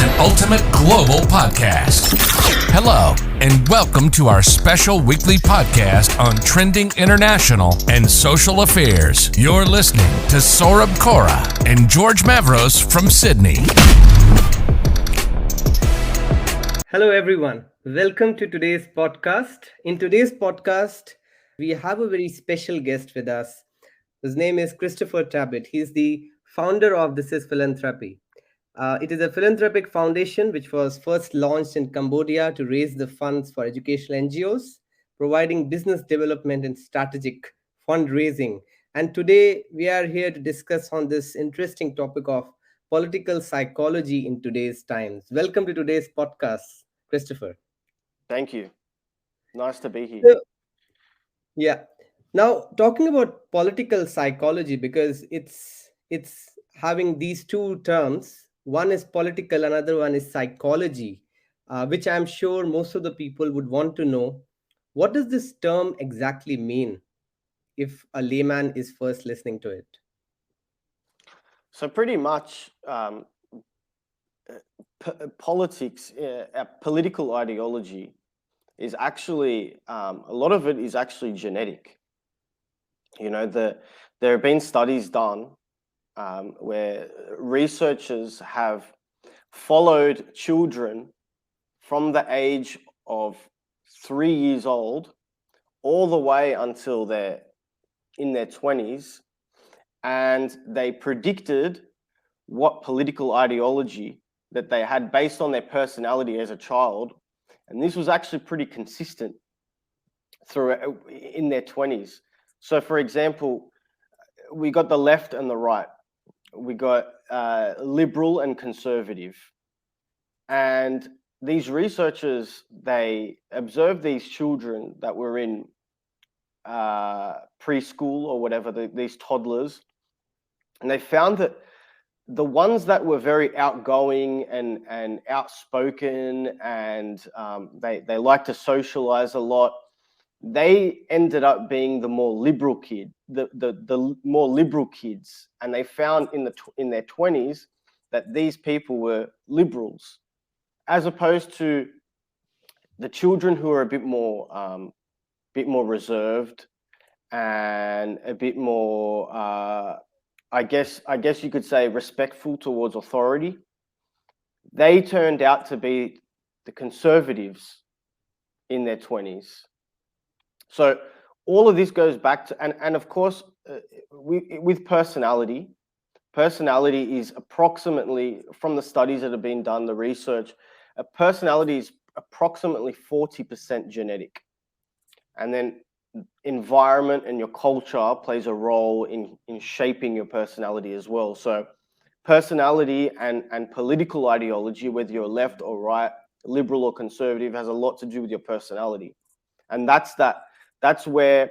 an ultimate global podcast. Hello, and welcome to our special weekly podcast on trending international and social affairs. You're listening to Saurabh Kora and George Mavros from Sydney. Hello, everyone. Welcome to today's podcast. In today's podcast, we have a very special guest with us. His name is Christopher Tabet. He's the founder of This is Philanthropy. It is a philanthropic foundation which was first launched in Cambodia to raise the funds for educational NGOs, providing business development and strategic fundraising. And today we are here to discuss on this interesting topic of political psychology in today's times. Welcome to today's podcast, Christopher. Thank you. Nice to be here. So, yeah. Now, talking about political psychology, because it's having these two terms. One is political, another one is psychology, which I'm sure most of the people would want to know. What does this term exactly mean if a layman is first listening to it? So pretty much politics, political ideology is actually, a lot of it is actually genetic. You know, there have been studies done where researchers have followed children from the age of 3 years old all the way until they're in their 20s, and they predicted what political ideology that they had based on their personality as a child. And this was actually pretty consistent through in their 20s. So for example, we got the left and the right. We got liberal and conservative. And these researchers, they observed these children that were in preschool or whatever, these toddlers, and they found that the ones that were very outgoing and outspoken and they like to socialize a lot, they ended up being the more liberal kid, the more liberal kids, and they found in their 20s that these people were liberals, as opposed to the children who are a bit more reserved and a bit more, I guess you could say, respectful towards authority. They turned out to be the conservatives in their 20s. So all of this goes back to, and of course, with personality is approximately, from the studies that have been done, the research, a personality is approximately 40% genetic. And then environment and your culture plays a role in shaping your personality as well. So personality and political ideology, whether you're left or right, liberal or conservative, has a lot to do with your personality. And that's where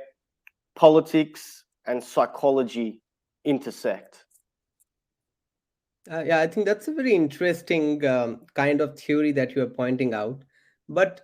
politics and psychology intersect. Yeah, I think that's a very interesting kind of theory that you are pointing out. But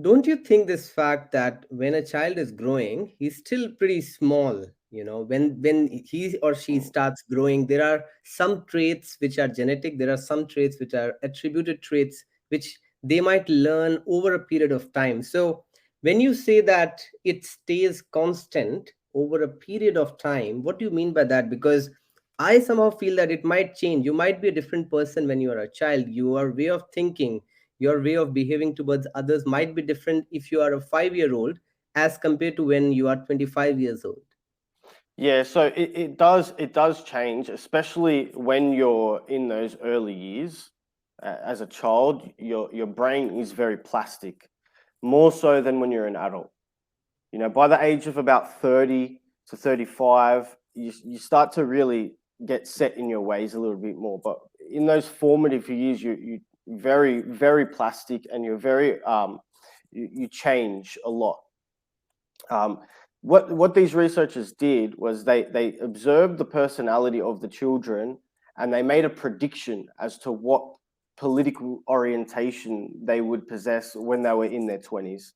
don't you think this fact that when a child is growing, he's still pretty small, when he or she starts growing, there are some traits which are genetic, there are some traits which are attributed traits, which they might learn over a period of time. So when you say that it stays constant over a period of time, what do you mean by that? Because I somehow feel that it might change. You might be a different person when you are a child. Your way of thinking, your way of behaving towards others might be different if you are a 5-year-old as compared to when you are 25 years old. Yeah, so it does change, especially when you're in those early years. As a child, your brain is very plastic, more so than when you're an adult. You know, by the age of about 30 to 35, you start to really get set in your ways a little bit more. But in those formative years, you very, very plastic, and you're very you change a lot. What these researchers did was they observed the personality of the children, and they made a prediction as to what political orientation they would possess when they were in their 20s.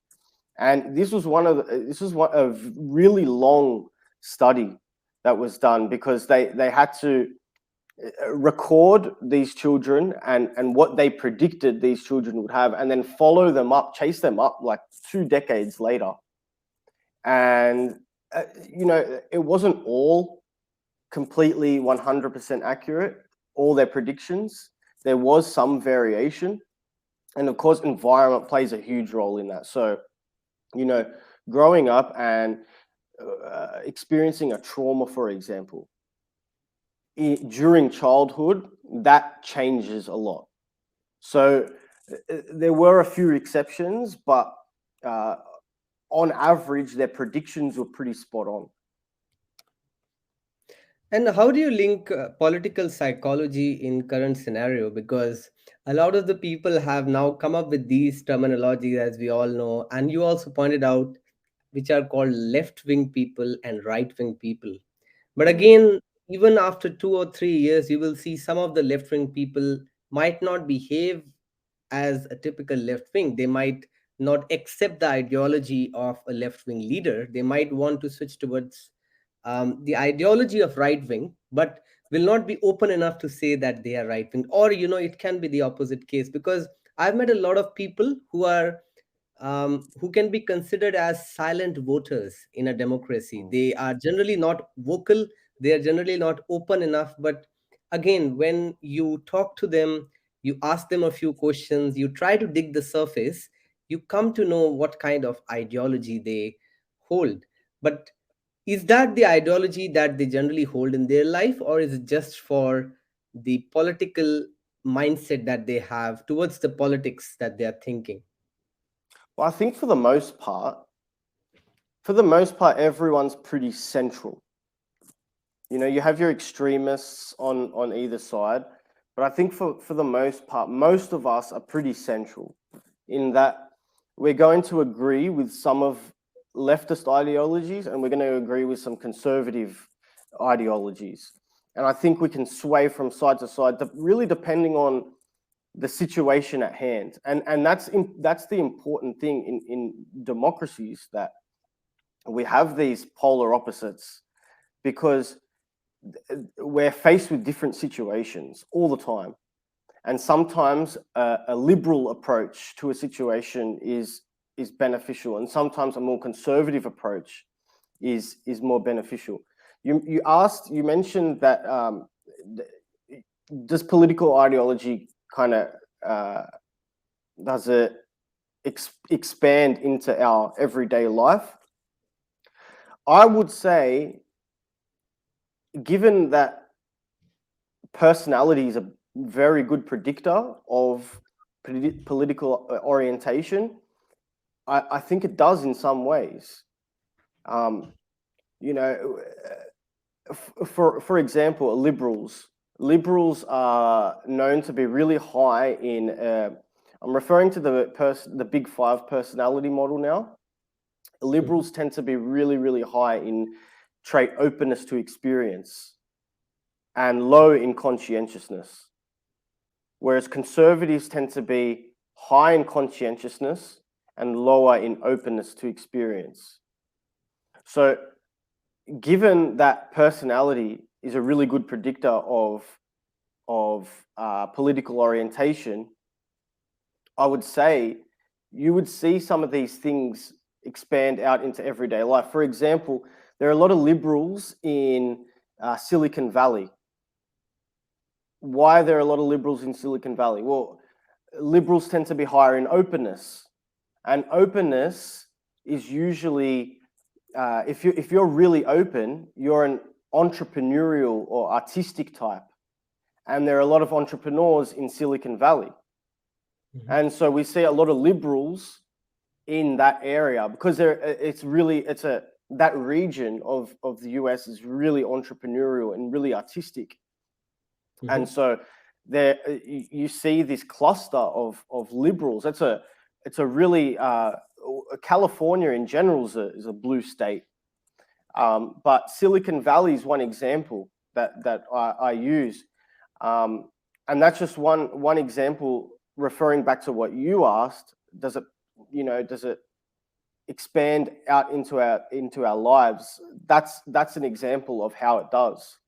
And this was a really long study that was done, because they had to record these children and what they predicted these children would have, and then follow them up, chase them up like 2 decades later. And, it wasn't all completely 100% accurate, all their predictions. There was some variation. And of course, environment plays a huge role in that. So, growing up and experiencing a trauma, for example, during childhood, that changes a lot. So there were a few exceptions, but on average, their predictions were pretty spot on. And how do you link political psychology in current scenario? Because a lot of the people have now come up with these terminologies, as we all know, and you also pointed out, which are called left-wing people and right-wing people. But again, even after 2 or 3 years, you will see some of the left-wing people might not behave as a typical left-wing. They might not accept the ideology of a left-wing leader. They might want to switch towards the ideology of right-wing, but will not be open enough to say that they are right-wing. Or, it can be the opposite case, because I've met a lot of people who can be considered as silent voters in a democracy. They are generally not vocal, they are generally not open enough. But again, when you talk to them, you ask them a few questions, you try to dig the surface, you come to know what kind of ideology they hold. But is that the ideology that they generally hold in their life, or is it just for the political mindset that they have towards the politics that they are thinking? Well, I think for the most part, everyone's pretty central. You have your extremists on either side, but I think for the most part, most of us are pretty central in that we're going to agree with some of leftist ideologies and we're going to agree with some conservative ideologies. And I think we can sway from side to side, really depending on the situation at hand. And that's the important thing in democracies, that we have these polar opposites, because we're faced with different situations all the time. And sometimes a liberal approach to a situation is beneficial, and sometimes a more conservative approach is more beneficial. You mentioned that does political ideology kind of does it expand into our everyday life? I would say, given that personality is a very good predictor of political orientation, I think it does in some ways. For example, liberals are known to be really high in. I'm referring to the Big Five personality model now. Liberals tend to be really, really high in trait openness to experience and low in conscientiousness, whereas conservatives tend to be high in conscientiousness and lower in openness to experience. So given that personality is a really good predictor of political orientation, I would say you would see some of these things expand out into everyday life. For example, there are a lot of liberals in Silicon Valley. Why are there a lot of liberals in Silicon Valley? Well, liberals tend to be higher in openness. And openness is usually, if you're really open, you're an entrepreneurial or artistic type. And there are a lot of entrepreneurs in Silicon Valley. Mm-hmm. And so we see a lot of liberals in that area, because that region of the US is really entrepreneurial and really artistic. Mm-hmm. And so there you see this cluster of liberals. It's a really California in general is a blue state, but Silicon Valley is one example that I use, and that's just one example. Referring back to what you asked, does it expand out into our lives? That's an example of how it does.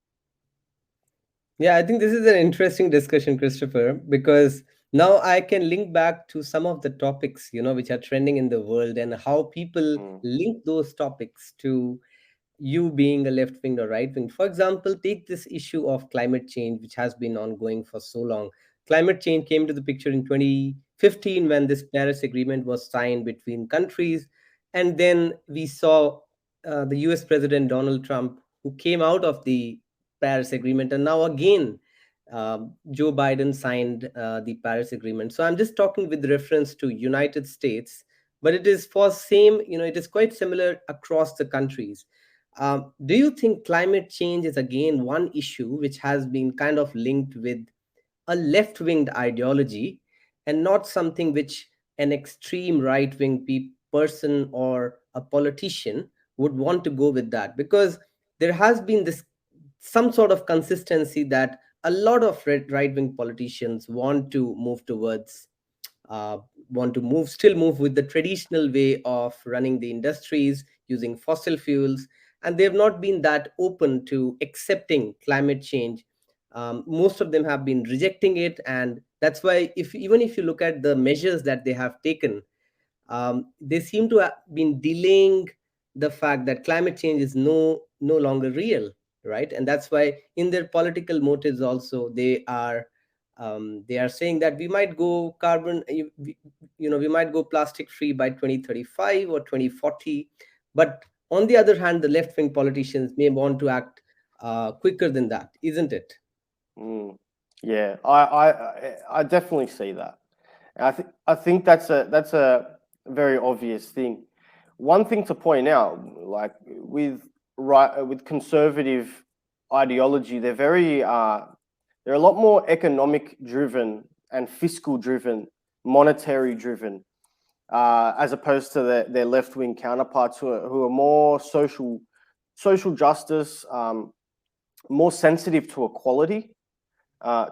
Yeah, I think this is an interesting discussion, Christopher, because now I can link back to some of the topics, which are trending in the world, and how people Mm, link those topics to you being a left wing or right wing. For example, take this issue of climate change, which has been ongoing for so long. Climate change came to the picture in 2015 when this Paris Agreement was signed between countries. And then we saw the US President Donald Trump, who came out of the Paris Agreement. And now again, Joe Biden signed the Paris Agreement. So I'm just talking with reference to United States, but it is for same, it is quite similar across the countries. Do you think climate change is again one issue which has been kind of linked with a left winged ideology and not something which an extreme right wing person or a politician would want to go with that? Because there has been this some sort of consistency that a lot of right wing politicians want to move towards, uh, want to still move with the traditional way of running the industries using fossil fuels, and they have not been that open to accepting climate change. Most of them have been rejecting it, and that's why, if even if you look at the measures that they have taken, they seem to have been delaying the fact that climate change is no longer real, right? And that's why in their political motives also they are saying that we might go we might go plastic free by 2035 or 2040. But on the other hand, the left wing politicians may want to act quicker than that, isn't it? mm. Yeah, I definitely see that. I think that's a very obvious thing. One thing to point out, like with conservative ideology, they're a lot more economic driven and fiscal driven, monetary driven, as opposed to their left wing counterparts who are more social justice, more sensitive to equality.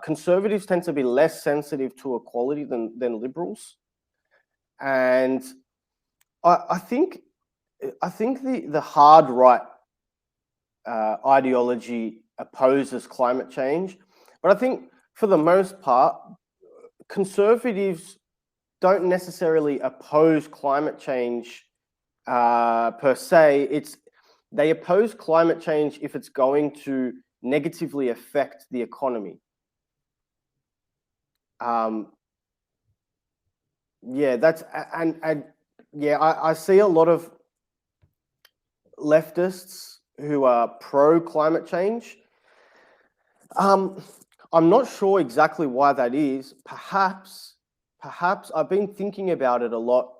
Conservatives tend to be less sensitive to equality than liberals, and I think the hard right ideology opposes climate change, but I think for the most part, conservatives don't necessarily oppose climate change per se. They oppose climate change if it's going to negatively affect the economy. Um, yeah, and yeah, I see a lot of leftists who are pro climate change. Um, I'm not sure exactly why that is. Perhaps I've been thinking about it a lot,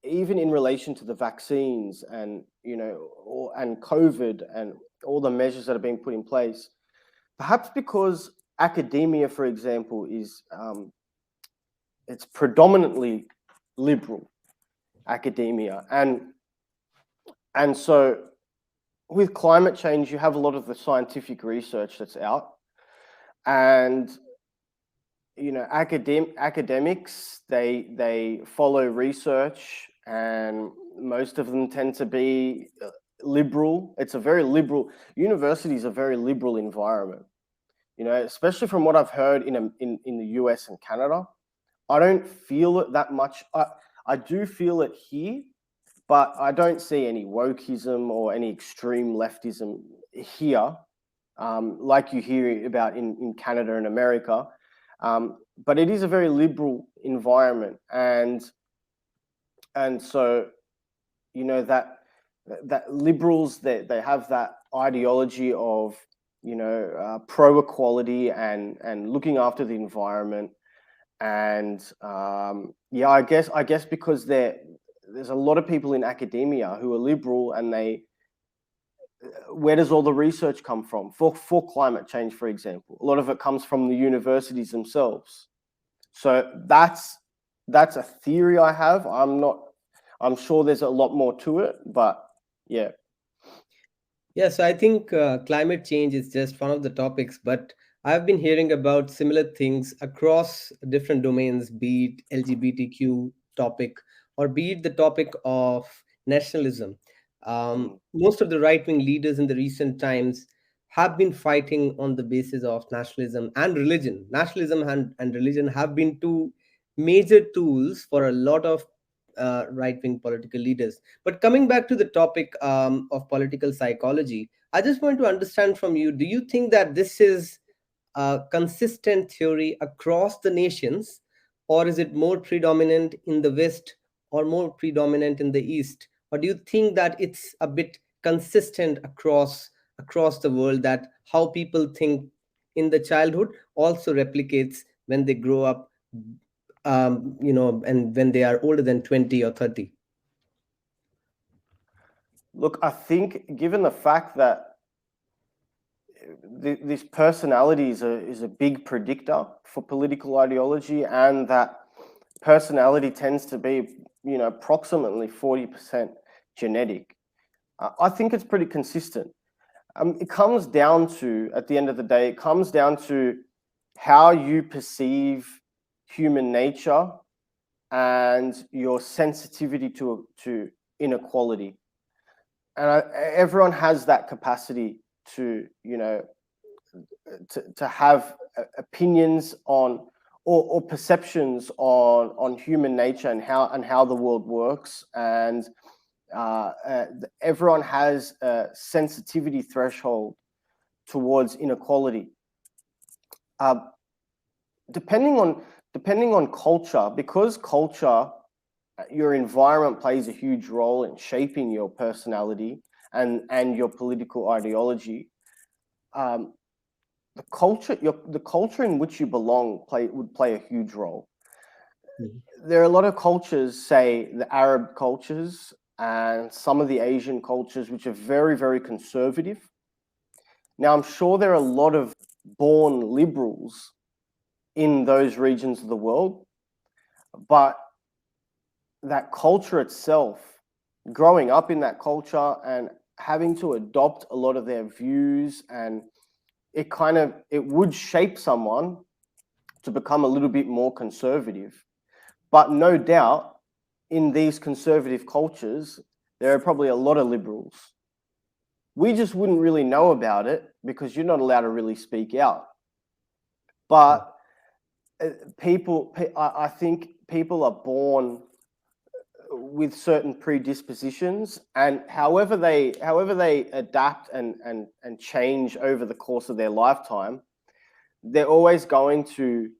even in relation to the vaccines and and COVID and all the measures that are being put in place. Perhaps because academia, for example, is it's predominantly liberal academia, and so with climate change, you have a lot of the scientific research that's out, and academics they follow research, and most of them tend to be liberal. It's a very liberal university is a very liberal environment. Especially from what I've heard in the US and Canada. I don't feel it that much. I do feel it here, but I don't see any wokeism or any extreme leftism here, like you hear about in Canada and America. But it is a very liberal environment, and so that liberals they have that ideology of pro equality and looking after the environment, and yeah, I guess because there's a lot of people in academia who are liberal, and where does all the research come from for climate change, for example? A lot of it comes from the universities themselves. So that's a theory I have. I'm sure there's a lot more to it, but yeah. Yeah, so I think climate change is just one of the topics, but I've been hearing about similar things across different domains, be it LGBTQ topic or be it the topic of nationalism. Mm, Most of the right wing leaders in the recent times have been fighting on the basis of nationalism and religion. Nationalism and religion have been two major tools for a lot of right-wing political leaders. But coming back to the topic of political psychology, I just want to understand from you, do you think that this is a consistent theory across the nations, or is it more predominant in the West or more predominant in the East? Or do you think that it's a bit consistent across the world, that how people think in the childhood also replicates when they grow up, and when they are older than 20 or 30? Look, I think given the fact that this personality is a big predictor for political ideology, and that personality tends to be, approximately 40% genetic, I think it's pretty consistent. It comes down to, at the end of the day, it comes down to how you perceive human nature and your sensitivity to inequality. And everyone has that capacity to, to have opinions on or perceptions on human nature and how the world works. And everyone has a sensitivity threshold towards inequality. Depending on culture, because culture, your environment plays a huge role in shaping your personality and your political ideology. The culture in which you belong would play a huge role. Mm-hmm. There are a lot of cultures, say the Arab cultures and some of the Asian cultures, which are very, very conservative. Now, I'm sure there are a lot of born liberals in those regions of the world, but that culture itself, growing up in that culture and having to adopt a lot of their views, and it would shape someone to become a little bit more conservative. But no doubt, in these conservative cultures, there are probably a lot of liberals. We just wouldn't really know about it because you're not allowed to really speak out. But I think people are born with certain predispositions, and however they adapt and change over the course of their lifetime, they're always going to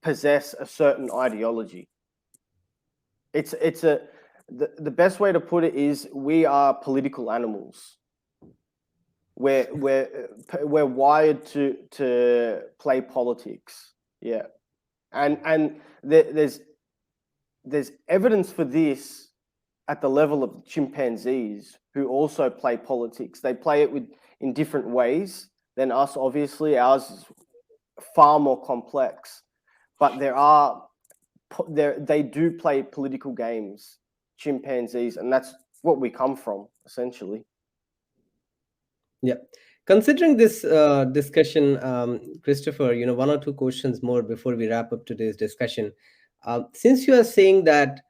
possess a certain ideology. The best way to put it is, we are political animals. We're wired to play politics. Yeah. And there's evidence for this at the level of chimpanzees, who also play politics. They play it in different ways than us, obviously. Ours is far more complex. But they do play political games, chimpanzees, and that's what we come from, essentially. Yeah. Considering this discussion, Christopher, one or two questions more before we wrap up today's discussion. Since you are saying that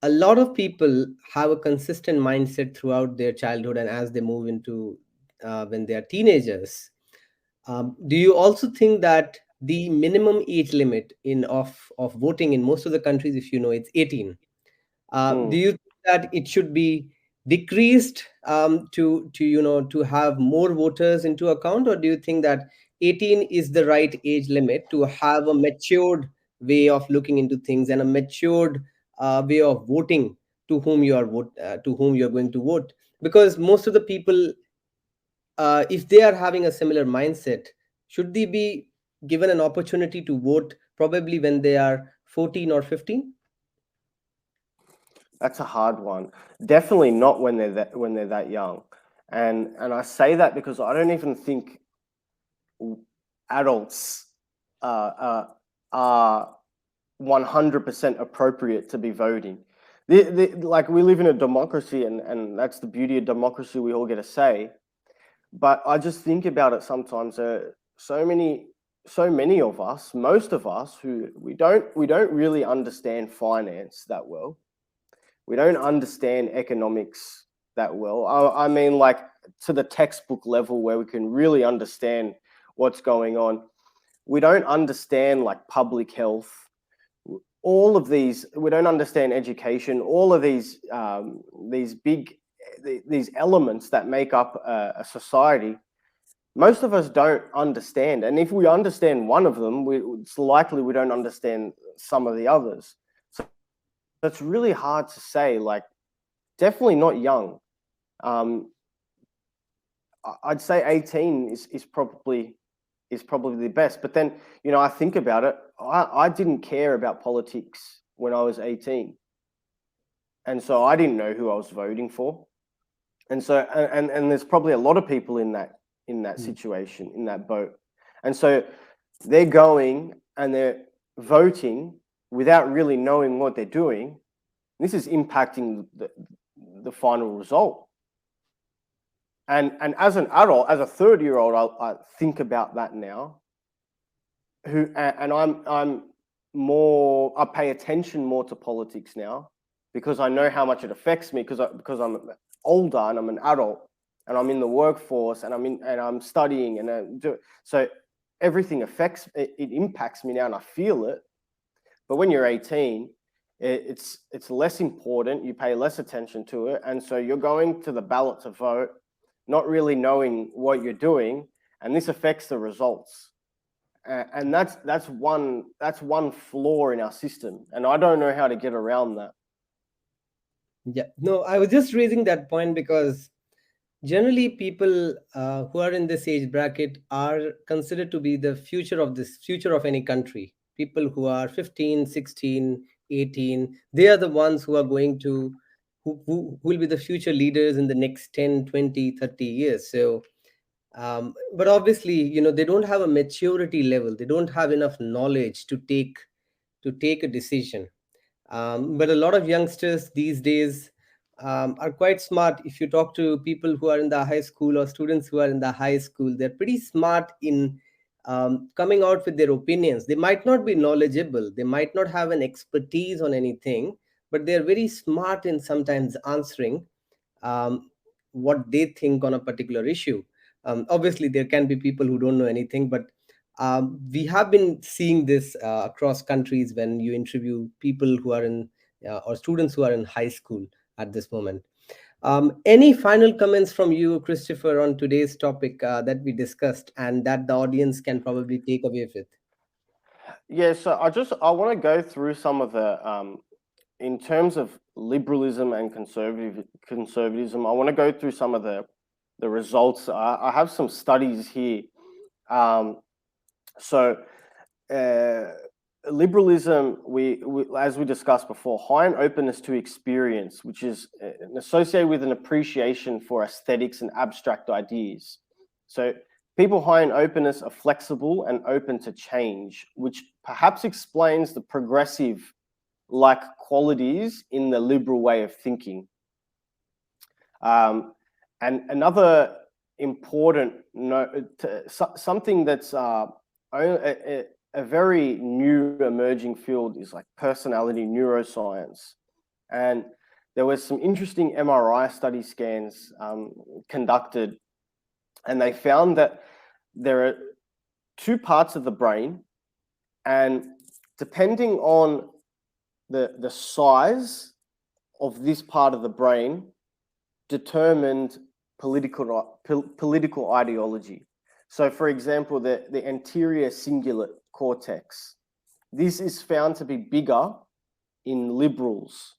a lot of people have a consistent mindset throughout their childhood and as they move into when they are teenagers, do you also think that the minimum age limit of voting in most of the countries, if it's 18, do you think that it should be decreased to have more voters into account, or do you think that 18 is the right age limit to have a matured way of looking into things and a matured way of voting to whom you are going to vote? Because most of the people, if they are having a similar mindset, should they be given an opportunity to vote probably when they are 14 or 15? That's a hard one. Definitely not when they're that young. And I say that because I don't even think adults are 100% appropriate to be voting. Like, we live in a democracy, and that's the beauty of democracy. We all get a say. But I just think about it sometimes. So many of us, most of us, who we don't really understand finance that well. We don't understand economics that well. I mean, like to the textbook level where we can really understand what's going on. We don't understand like public health, all of these. We don't understand education. All of these elements that make up a society. Most of us don't understand, and if we understand one of them, it's likely we don't understand some of the others. So that's really hard to say. Like, definitely not young. I'd say 18 is probably the best. But then, you know, I think about it. I didn't care about politics when I was 18, and so I didn't know who I was voting for. And so, and there's probably a lot of people in that situation, in that boat. And so they're going and they're voting without really knowing what they're doing. This is impacting the final result. And as an adult, as a 30-year-old, I think about that now. I'm more, I pay attention more to politics now because I know how much it affects me because I'm older and I'm an adult and I'm in the workforce and I'm studying so everything it impacts me now and I feel it. But when you're 18, it's less important. You pay less attention to it, and so you're going to the ballot to vote, not really knowing what you're doing, and this affects the results. And that's one flaw in our system, and I don't know how to get around that. Yeah, no, I was just raising that point because generally people who are in this age bracket are considered to be the future of any country. People who are 15, 16, 18, they are the ones who are going to who will be the future leaders in the next 10, 20, 30 years. So but obviously, you know, they don't have a maturity level, they don't have enough knowledge to take a decision. But a lot of youngsters these days are quite smart. If you talk to people who are in the high school or students who are in the high school, they're pretty smart in coming out with their opinions. They might not be knowledgeable, they might not have an expertise on anything, but they're very smart in sometimes answering what they think on a particular issue. Obviously, there can be people who don't know anything, but we have been seeing this across countries when you interview people who are in or students who are in high school at this moment. Any final comments from you, Christopher, on today's topic that we discussed and that the audience can probably take away with? Yeah, so I want to go through some of the in terms of liberalism and conservatism. I want to go through some of the results. I have some studies here. Liberalism, we as we discussed before, high in openness to experience, which is associated with an appreciation for aesthetics and abstract ideas. So people high in openness are flexible and open to change, which perhaps explains the progressive-like qualities in the liberal way of thinking. And another important something that's a very new emerging field is like personality neuroscience. And there was some interesting MRI study scans conducted, and they found that there are two parts of the brain, and depending on the size of this part of the brain determined political ideology. So, for example, the anterior cingulate cortex, this is found to be bigger in liberals.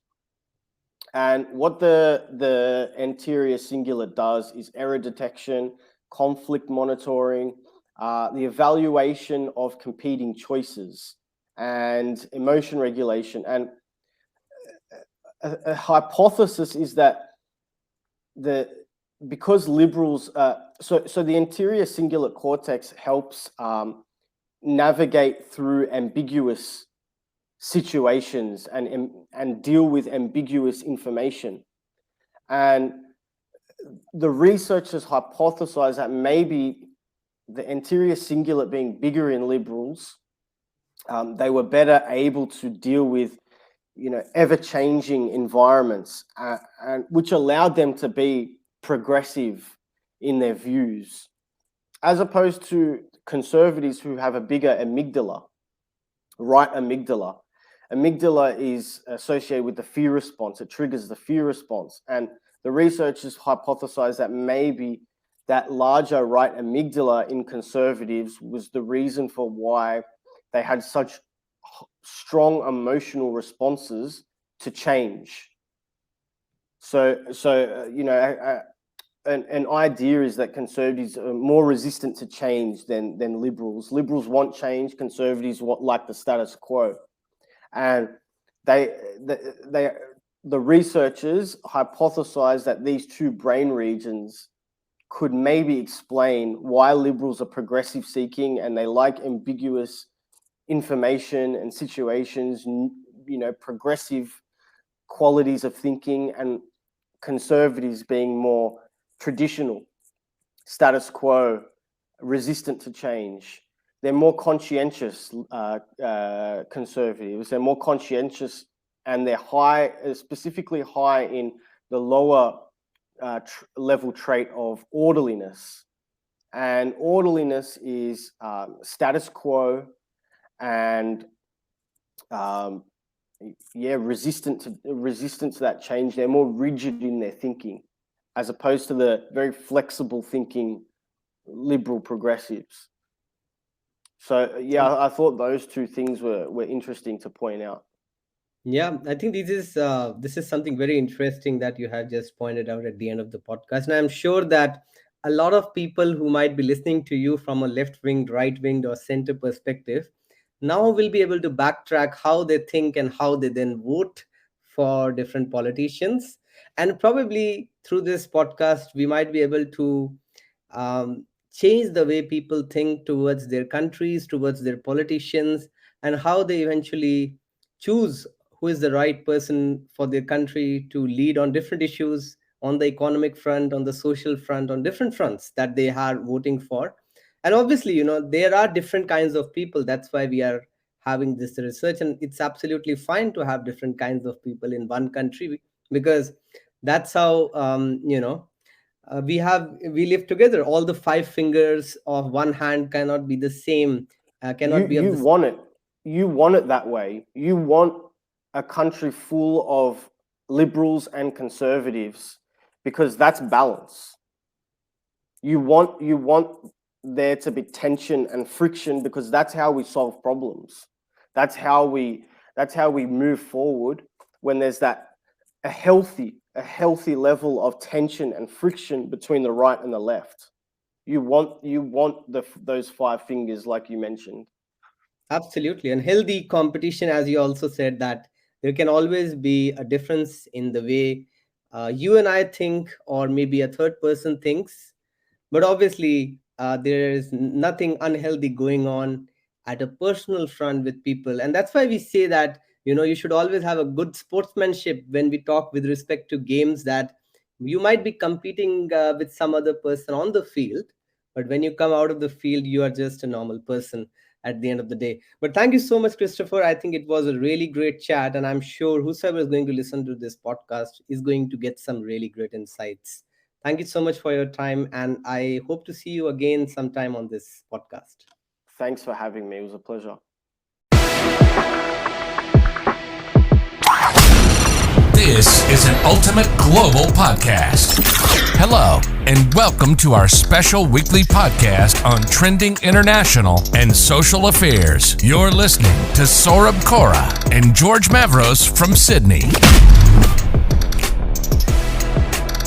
And what the anterior cingulate does is error detection, conflict monitoring, the evaluation of competing choices, and emotion regulation. And a hypothesis is that because liberals, so the anterior cingulate cortex helps navigate through ambiguous situations and deal with ambiguous information. And the researchers hypothesize that maybe the anterior cingulate being bigger in liberals, they were better able to deal with ever-changing environments, and which allowed them to be progressive in their views, as opposed to conservatives who have a bigger amygdala, right amygdala. Amygdala is associated with the fear response. It triggers the fear response. And the researchers hypothesize that maybe that larger right amygdala in conservatives was the reason for why they had such strong emotional responses to change. An idea is that conservatives are more resistant to change than liberals. Liberals want change. Conservatives like the status quo. And the researchers hypothesize that these two brain regions could maybe explain why liberals are progressive seeking and they like ambiguous information and situations, progressive qualities of thinking, and conservatives being more traditional, status quo, resistant to change. They're more conscientious, conservatives. They're more conscientious, and they're specifically high in the lower level trait of orderliness. And orderliness is status quo and resistant to that change. They're more rigid in their thinking, as opposed to the very flexible thinking liberal progressives. So I thought those two things were interesting to point out. Yeah, I think this is something very interesting that you have just pointed out at the end of the podcast. And I'm sure that a lot of people who might be listening to you from a left-winged, right-winged, or center perspective now will be able to backtrack how they think and how they then vote for different politicians. And probably through this podcast, we might be able to change the way people think towards their countries, towards their politicians, and how they eventually choose who is the right person for their country to lead on different issues, on the economic front, on the social front, on different fronts that they are voting for. And obviously, there are different kinds of people. That's why we are having this research. And it's absolutely fine to have different kinds of people in one country, because that's how, we live together. All the 5 fingers of one hand cannot be the same. You want it that way. You want a country full of liberals and conservatives, because that's balance. You want there to be tension and friction, because that's how we solve problems. That's how we move forward when there's a healthy level of tension and friction between the right and the left. You want those 5 fingers, like you mentioned. Absolutely. And healthy competition, as you also said, that there can always be a difference in the way you and I think, or maybe a third person thinks. But obviously, there is nothing unhealthy going on at a personal front with people. And that's why we say that, you should always have a good sportsmanship when we talk with respect to games, that you might be competing with some other person on the field, but when you come out of the field, you are just a normal person at the end of the day. But thank you so much, Christopher. I think it was a really great chat, and I'm sure whosoever is going to listen to this podcast is going to get some really great insights. Thank you so much for your time, and I hope to see you again sometime on this podcast. Thanks for having me. It was a pleasure. This is an ultimate global podcast. Hello, and welcome to our special weekly podcast on trending international and social affairs. You're listening to Saurabh Kora and George Mavros from Sydney.